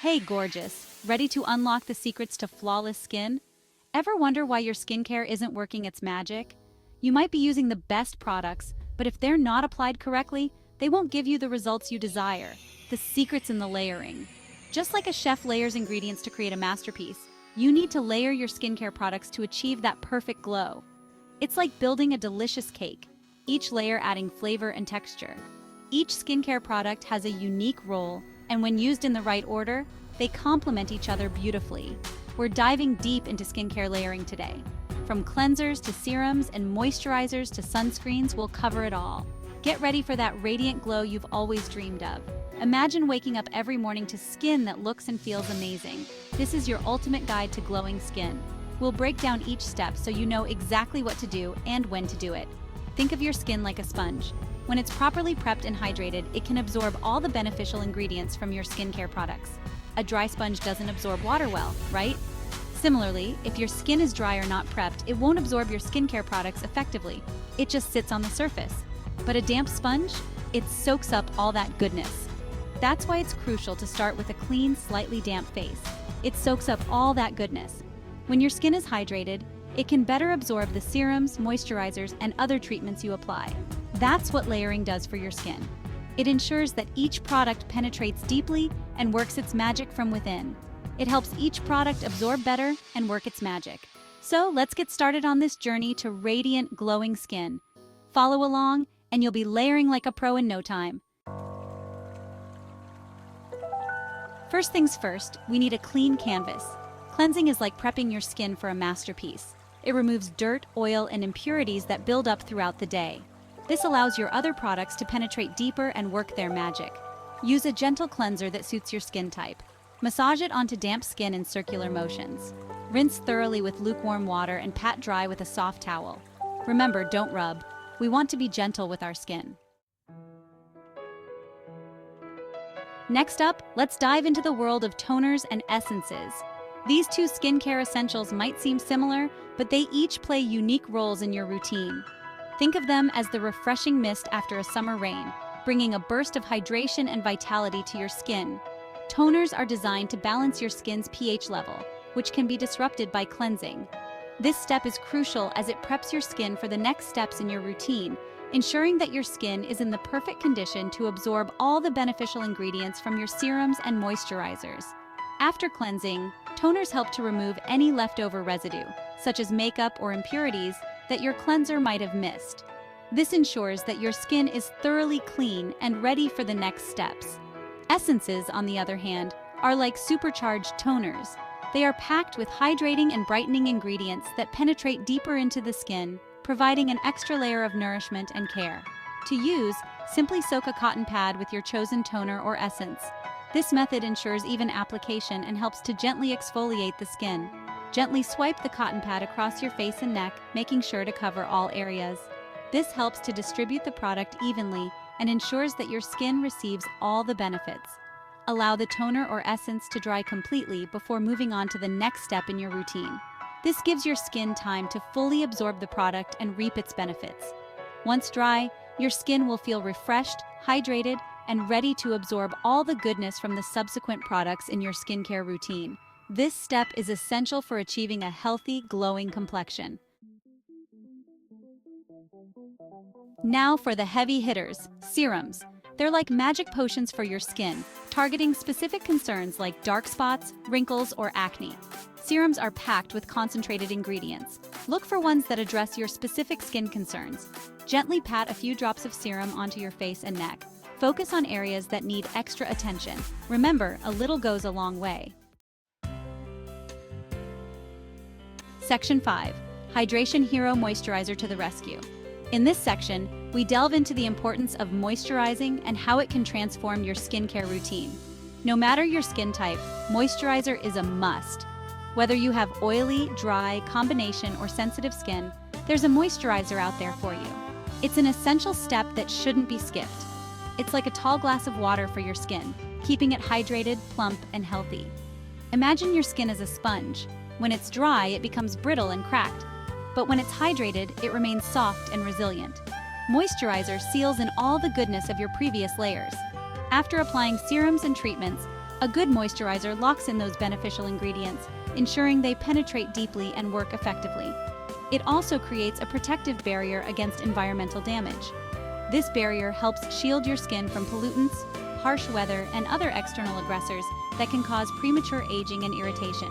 Hey, gorgeous. Ready to unlock the secrets to flawless skin? Ever wonder why your skincare isn't working its magic? You might be using the best products, but if they're not applied correctly, they won't give you the results you desire. The secret's in the layering. Just like a chef layers ingredients to create a masterpiece, you need to layer your skincare products to achieve that perfect glow. It's like building a delicious cake, each layer adding flavor and texture. Each skincare product has a unique role, and when used in the right order, they complement each other beautifully. We're diving deep into skincare layering today. From cleansers to serums and moisturizers to sunscreens, we'll cover it all. Get ready for that radiant glow you've always dreamed of. Imagine waking up every morning to skin that looks and feels amazing. This is your ultimate guide to glowing skin. We'll break down each step so you know exactly what to do and when to do it. Think of your skin like a sponge. When it's properly prepped and hydrated, it can absorb all the beneficial ingredients from your skincare products. A dry sponge doesn't absorb water well, right? Similarly, if your skin is dry or not prepped, it won't absorb your skincare products effectively. It just sits on the surface. But a damp sponge? It soaks up all that goodness. That's why it's crucial to start with a clean, slightly damp face. It soaks up all that goodness. When your skin is hydrated, it can better absorb the serums, moisturizers, and other treatments you apply. That's what layering does for your skin. It ensures that each product penetrates deeply and works its magic from within. It helps each product absorb better and work its magic. So let's get started on this journey to radiant, glowing skin. Follow along, and you'll be layering like a pro in no time. First things first, we need a clean canvas. Cleansing is like prepping your skin for a masterpiece. It removes dirt, oil, and impurities that build up throughout the day. This allows your other products to penetrate deeper and work their magic. Use a gentle cleanser that suits your skin type. Massage it onto damp skin in circular motions. Rinse thoroughly with lukewarm water and pat dry with a soft towel. Remember, don't rub. We want to be gentle with our skin. Next up, let's dive into the world of toners and essences. These two skincare essentials might seem similar, but they each play unique roles in your routine. Think of them as the refreshing mist after a summer rain, bringing a burst of hydration and vitality to your skin. Toners are designed to balance your skin's pH level, which can be disrupted by cleansing. This step is crucial as it preps your skin for the next steps in your routine, ensuring that your skin is in the perfect condition to absorb all the beneficial ingredients from your serums and moisturizers. After cleansing, toners help to remove any leftover residue, such as makeup or impurities, that your cleanser might have missed. This ensures that your skin is thoroughly clean and ready for the next steps. Essences, on the other hand, are like supercharged toners. They are packed with hydrating and brightening ingredients that penetrate deeper into the skin, providing an extra layer of nourishment and care. To use, simply soak a cotton pad with your chosen toner or essence. This method ensures even application and helps to gently exfoliate the skin. Gently swipe the cotton pad across your face and neck, making sure to cover all areas. This helps to distribute the product evenly and ensures that your skin receives all the benefits. Allow the toner or essence to dry completely before moving on to the next step in your routine. This gives your skin time to fully absorb the product and reap its benefits. Once dry, your skin will feel refreshed, hydrated, and ready to absorb all the goodness from the subsequent products in your skincare routine. This step is essential for achieving a healthy, glowing complexion. Now for the heavy hitters, serums. They're like magic potions for your skin, targeting specific concerns like dark spots, wrinkles, or acne. Serums are packed with concentrated ingredients. Look for ones that address your specific skin concerns. Gently pat a few drops of serum onto your face and neck. Focus on areas that need extra attention. Remember, a little goes a long way. Section 5. Hydration Hero Moisturizer to the Rescue. In this section, we delve into the importance of moisturizing and how it can transform your skincare routine. No matter your skin type, moisturizer is a must. Whether you have oily, dry, combination, or sensitive skin, there's a moisturizer out there for you. It's an essential step that shouldn't be skipped. It's like a tall glass of water for your skin, keeping it hydrated, plump, and healthy. Imagine your skin as a sponge. When it's dry, it becomes brittle and cracked. But when it's hydrated, it remains soft and resilient. Moisturizer seals in all the goodness of your previous layers. After applying serums and treatments, A good moisturizer locks in those beneficial ingredients, ensuring they penetrate deeply and work effectively. It also creates a protective barrier against environmental damage. This barrier helps shield your skin from pollutants, harsh weather, and other external aggressors that can cause premature aging and irritation.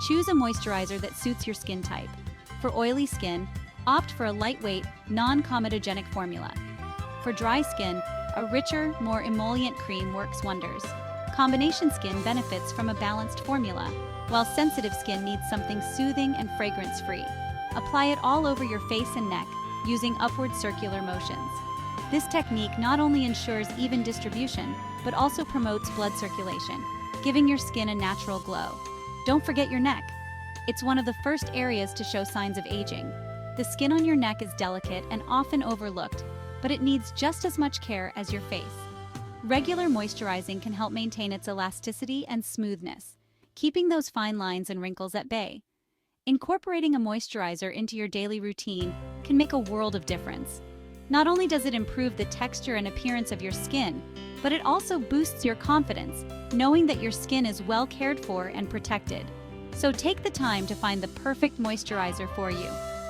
Choose a moisturizer that suits your skin type. For oily skin, opt for a lightweight, non-comedogenic formula. For dry skin, a richer, more emollient cream works wonders. Combination skin benefits from a balanced formula, while sensitive skin needs something soothing and fragrance-free. Apply it all over your face and neck, using upward circular motions. This technique not only ensures even distribution, but also promotes blood circulation, giving your skin a natural glow. Don't forget your neck. It's one of the first areas to show signs of aging. The skin on your neck is delicate and often overlooked, but it needs just as much care as your face. Regular moisturizing can help maintain its elasticity and smoothness, keeping those fine lines and wrinkles at bay. Incorporating a moisturizer into your daily routine can make a world of difference. Not only does it improve the texture and appearance of your skin, but it also boosts your confidence, knowing that your skin is well cared for and protected. So take the time to find the perfect moisturizer for you.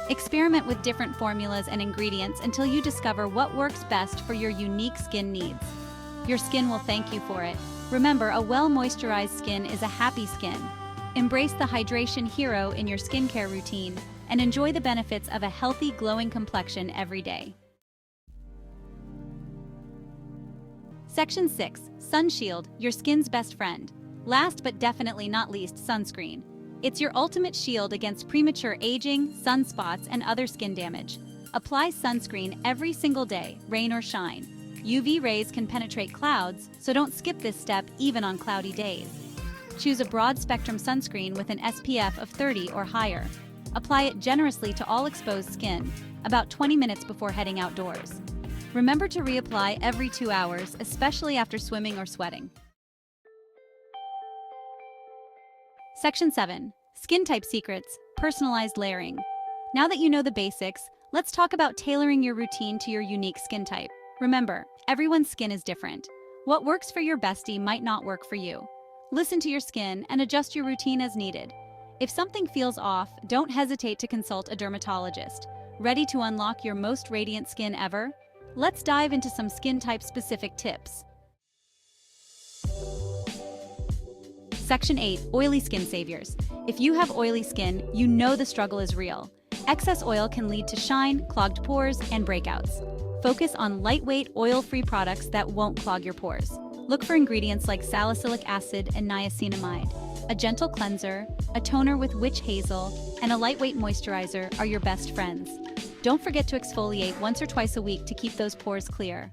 Experiment with different formulas and ingredients until you discover what works best for your unique skin needs. Your skin will thank you for it. Remember, a well-moisturized skin is a happy skin. Embrace the hydration hero in your skincare routine and enjoy the benefits of a healthy, glowing complexion every day. Section 6. Sun Shield, your skin's best friend. Last but definitely not least, sunscreen. It's your ultimate shield against premature aging, sunspots, and other skin damage. Apply sunscreen every single day, rain or shine. UV rays can penetrate clouds, so don't skip this step even on cloudy days. Choose a broad-spectrum sunscreen with an SPF of 30 or higher. Apply it generously to all exposed skin, about 20 minutes before heading outdoors. Remember to reapply every 2 hours, especially after swimming or sweating. Section 7. Skin type secrets, personalized layering. Now that you know the basics, let's talk about tailoring your routine to your unique skin type. Remember, everyone's skin is different. What works for your bestie might not work for you. Listen to your skin and adjust your routine as needed. If something feels off, don't hesitate to consult a dermatologist. Ready to unlock your most radiant skin ever? Let's dive into some skin type specific tips. Section 8. Oily skin saviors. If you have oily skin, you know the struggle is real. Excess oil can lead to shine, clogged pores, and breakouts. Focus on lightweight, oil-free products that won't clog your pores. Look for ingredients like salicylic acid and niacinamide. A gentle cleanser, a toner with witch hazel, and a lightweight moisturizer are your best friends. Don't forget to exfoliate once or twice a week to keep those pores clear.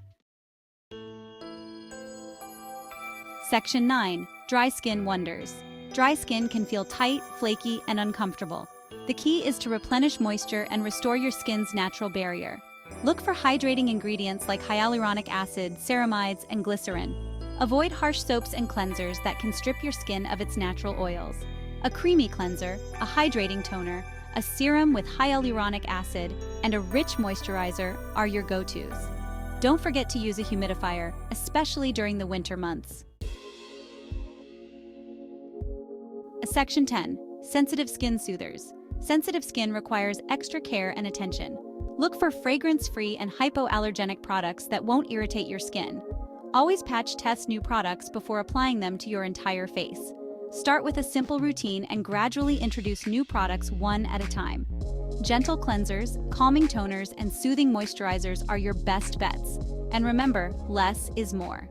Section 9. Dry skin wonders. Dry skin can feel tight, flaky, and uncomfortable. The key is to replenish moisture and restore your skin's natural barrier. Look for hydrating ingredients like hyaluronic acid, ceramides, and glycerin. Avoid harsh soaps and cleansers that can strip your skin of its natural oils. A creamy cleanser, a hydrating toner, a serum with hyaluronic acid, and a rich moisturizer are your go-tos. Don't forget to use a humidifier, especially during the winter months. Section 10. Sensitive skin soothers. Sensitive skin requires extra care and attention. Look for fragrance-free and hypoallergenic products that won't irritate your skin. Always patch test new products before applying them to your entire face. Start with a simple routine and gradually introduce new products one at a time. Gentle cleansers, calming toners, and soothing moisturizers are your best bets. And remember, less is more.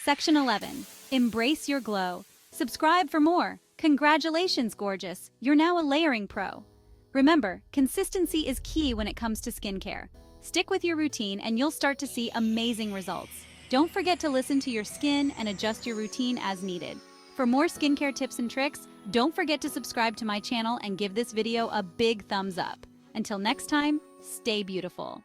Section 11. Embrace your glow. Subscribe for more. Congratulations, gorgeous. You're now a layering pro. Remember, consistency is key when it comes to skincare. Stick with your routine and you'll start to see amazing results. Don't forget to listen to your skin and adjust your routine as needed. For more skincare tips and tricks, don't forget to subscribe to my channel and give this video a big thumbs up. Until next time, stay beautiful.